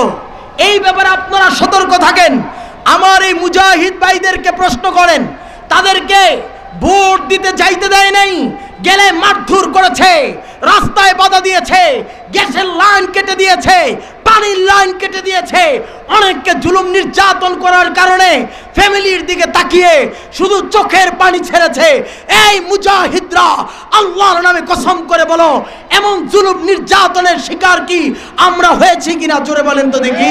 এই ব্যাপারে আপনারা সতর্ক থাকেন। আমার এই মুজাহিদ ভাইদেরকে প্রশ্ন করেন, তাদেরকে ভোট দিতে যাইতে দেয় নাই, গেলে মারধর করেছে, রাস্তায় বাধা দিয়েছে, গ্যাসের লাইন কেটে দিয়েছে, পানির লাইন কেটে দিয়েছে, অনেককে জুলুম নির্যাতন করার কারণে ফ্যামিলির দিকে তাকিয়ে শুধু চোখের পানি ছেড়েছে। এই মুজাহিদরা আল্লাহর নামে কসম করে বলো, এমন জুলুম নির্যাতনের শিকার কি আমরা হয়েছি কিনা জোরে বলেন তো দেখি।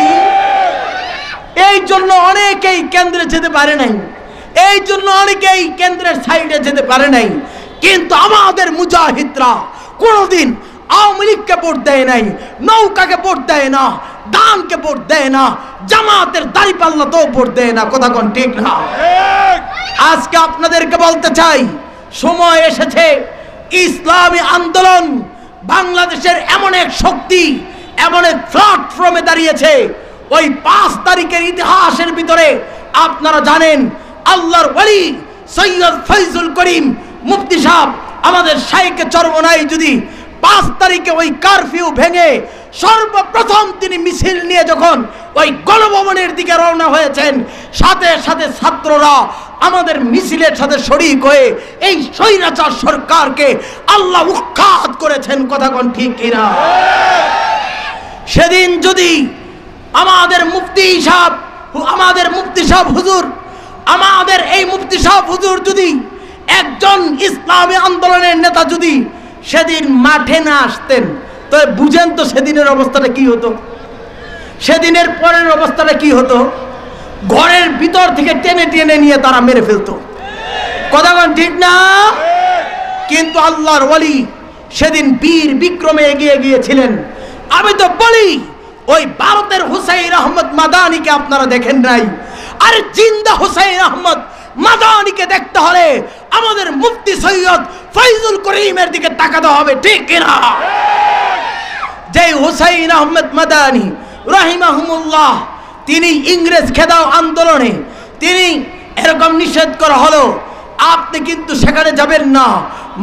এই জন্য অনেকেই কেন্দ্রে যেতে পারে নাই, এই জন্য অনেকেই কেন্দ্রের সাইডে যেতে পারে নাই। কিন্তু আমাদের মুজাহিদরা কোনোদিন আওয়ামী লীগকে ভোট দেয় নাই, নৌকাকে ভোট দেয় না, দানকে ভোট দেয় না, জামাতের দাঁড়িপাল্লাতেও ভোট দেয় না। কথা কোন ঠিক না? আজকে আপনাদেরকে বলতে চাই, সময় এসেছে ইসলামী আন্দোলন বাংলাদেশের এমন এক শক্তি, এমন এক প্ল্যাটফর্মে দাঁড়িয়েছে। ওই 5 তারিখের ইতিহাসের ভিতরে আপনারা জানেন, আল্লাহর ওলি সৈয়দ ফয়জুল করিম মুফতি সাহেব আমাদের শাইখে চরমনাই যদি 5 তারিখে ওই কারফিউ ভেঙে সর্বপ্রথম তিনি মিছিল নিয়ে যখন ওই গণভবনের দিকে রওনা হয়েছেন, সাথে সাথে ছাত্ররা আমাদের মিছিলের সাথে শরীক হয়ে এই স্বৈরাচার সরকারকে আল্লাহ উৎখাত করেছেন। কথা কোন ঠিক কিনা? সেদিন যদি আমাদের মুফতি সাহেব হুজুর, আমাদের এই মুফতি সাহেব হুজুর যদি একজন ইসলামী আন্দোলনের নেতা যদি সেদিন মাঠে না আসতেন, তো বুঝেন তো সেদিনের অবস্থাটা কি হতো, সেদিনের পরের অবস্থাটা কি হতো। ঘরের ভিতর থেকে টেনে টেনে নিয়ে তারা মেরে ফেলতো। কথা বলেন ঠিক না? কিন্তু আল্লাহর ওলি সেদিন বীর বিক্রমে এগিয়ে গিয়েছিলেন। আমি তো বলি, ওই ভারতের হুসাইন আহমদ মাদানিকে আপনারা দেখেন নাই, আর জিন্দা হুসাইন আহমদ মাদানিকে দেখতে হলে আমাদের মুফতি সৈয়দ ফয়জুল করিমের দিকে তাকাতে হবে, ঠিক কিনা? যে হুসাইন আহমদ মাদানি রাহিমাহুমুল্লাহ, তিনি ইংরেজ খেদাও আন্দোলনে তিনি এরকম নিষেধ করা হলো, আপনি কিন্তু সেখানে যাবেন না,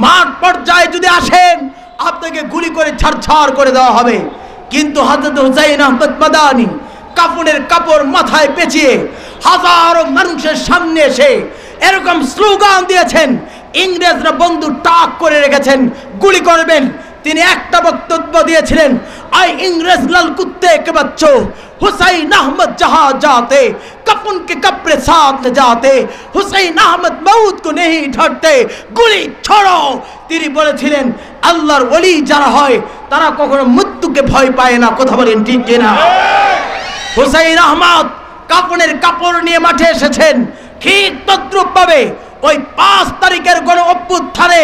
মাঠ পর্যায়ে যদি আসেন আপনাকে গুলি করে ছাড়ছাড় করে দেওয়া হবে। কিন্তু হযরত হুসাইন আহমদ মাদানি কাফনের কাপড় মাথায় পেঁচিয়ে হাজারো মানুষের সামনে এসে এরকম স্লোগান দিয়েছেন, ইংরেজরা বন্দুক টাক করে রেখেছেন, গুলি করবেন। তিনি একটা বক্তব্য দিয়েছিলেন, আই इंग्रेज लाल कुत्ते के बच्चों, हुसैन अहमद जहां जाते कफन के कपड़े साथ ले जाते, हुसैन अहमद मौत को नहीं डरते, गुली छोड़ो। তিনি বলেছিলেন, আল্লাহর ওলি যারা হয় তারা কখনো মৃত্যুকে ভয় পায় না। কথা বলেন ঠিক কিনা? হুসাইন আহমদ কাফনের কাপড় নিয়ে মাঠে এসেছেন, ঠিক তদ্রুপ ভাবে ওই 5 তারিখের গণ অভ্যুত্থানে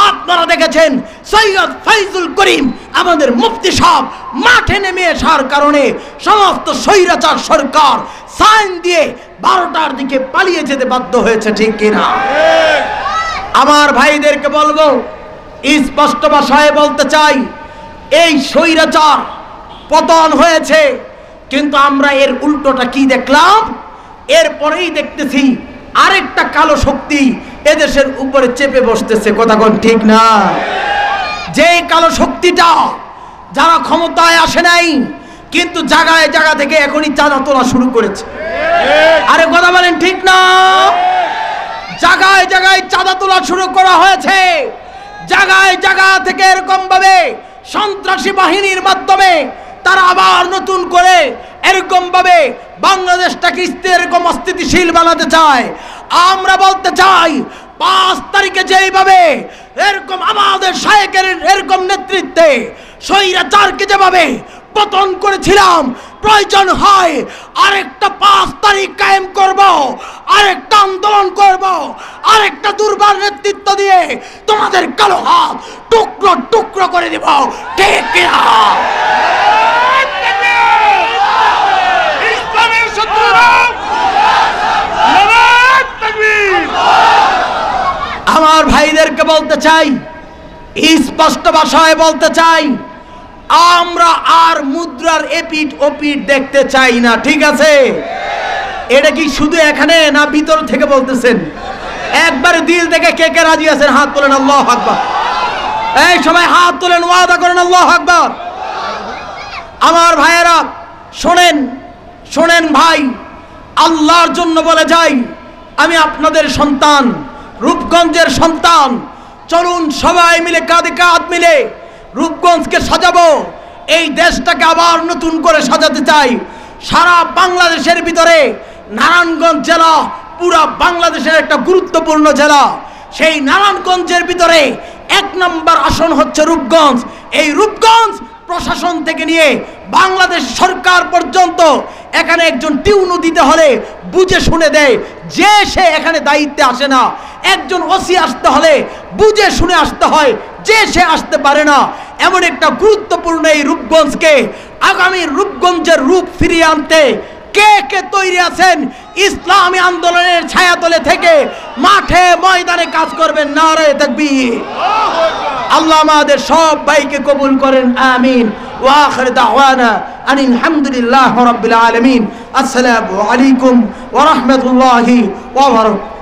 আপনারা দেখেছেন সৈয়দ ফয়জুল করিম আমাদের মুফতি সাহেব মাঠে নেমে আসার কারণে সমস্ত স্বৈরাচার সরকার সাইন দিয়ে 12টার দিকে পালিয়ে যেতে বাধ্য হয়েছে, ঠিক কিনা? আমার ভাইদেরকে বলবো, স্পষ্ট ভাষায় বলতে চাই, এই স্বৈরাচার পতন হয়েছে, কিন্তু আমরা এর উল্টোটা কি দেখলাম? এরপরেই দেখতেছি আরেকটা কালো শক্তি এদেশের উপরে চেপে বসতেছে। কথা কোন ঠিক না? যে কালো শক্তিটা যারা ক্ষমতায় আসে নাই, কিন্তু জায়গায় জায়গা থেকে এখনই চাঁদা তোলা শুরু করেছে। আরে কথা বলেন ঠিক না? জায়গায় জায়গায় চাঁদা তোলা শুরু করা হয়েছে, জায়গায় জায়গা থেকে এরকম ভাবে সন্ত্রাসী বাহিনীর মাধ্যমে তারা আবার নতুন করে এরকম ভাবে বাংলাদেশটাকে এরকম অস্থিতিশীল বানাতে চায়। আমরা বলতে চাই 5 তারিখে যেইভাবে এরকম আমাদের শায়েকের এরকম নেতৃত্বে স্বৈরাচারকে যেভাবে পতন করেছিলাম, প্রয়োজন হয় আরেকটা 5 তারিখ কায়েম করব, আরেকটা আন্দোলন করব, আরেকটা দুর্বার নেতৃত্ব দিয়ে তোমাদের কালো হাত টুকরো টুকরো করে দেব। ঠিক কিনা? আমার ভাইদেরকে বলতে চাই, স্পষ্ট ভাষায় বলতে চাই, আমরা আর মুদ্রার এপিট ওপিট দেখতে চাই না। ঠিক আছে? এটা কি শুধু এখানে না ভিতর থেকে বলতেছেন? একবারে দিল থেকে কে কে রাজি আছেন হাত তোলেন, আল্লাহু আকবার। এই সবাই হাত তোলেন, ওয়াদা করেন আল্লাহু আকবার। আমার ভাইয়েরা শোনেন, শোনেন ভাই, আল্লাহর জন্য বলে যাই, আমি আপনাদের সন্তান, রূপগঞ্জের সন্তান। চলুন সবাই মিলে কাঁধে কাঁধ মিলে রূপগঞ্জকে সাজাবো, এই দেশটাকে আবার নতুন করে সাজাতে চাই। সারা বাংলাদেশের ভিতরে নারায়ণগঞ্জ জেলা পুরা বাংলাদেশের একটা গুরুত্বপূর্ণ জেলা। সেই নারায়ণগঞ্জের ভিতরে 1 নম্বর আসন হচ্ছে রূপগঞ্জ। এই রূপগঞ্জ প্রশাসন থেকে নিয়ে বাংলাদেশ সরকার পর্যন্ত এখানে একজন টিউনু দিতে হলে বুঝে শুনে দেয়, যে সে এখানে দায়িত্বে আসে না। একজন ওসি আসতে হলে বুঝে শুনে আসতে হয়, যে সে আসতে পারে না। এমন একটা গুরুত্বপূর্ণ এই রূপগঞ্জকে আগামী রূপগঞ্জের রূপ ফিরিয়ে আনতে কে কে তৈরি আছেন ইসলামী আন্দোলনের ছায়াতলে থেকে মাঠে ময়দানে কাজ করবেন? নারে তাকবীর। আল্লাহ আমাদের সব ভাইকে কবুল করেন, আমিন। ওয়া আখির দাওয়ানা আনিল হামদুলিল্লাহি রাব্বিল আলামিন। আসসালামু আলাইকুম ওয়া রাহমাতুল্লাহি ওয়া বারাকাতুহু।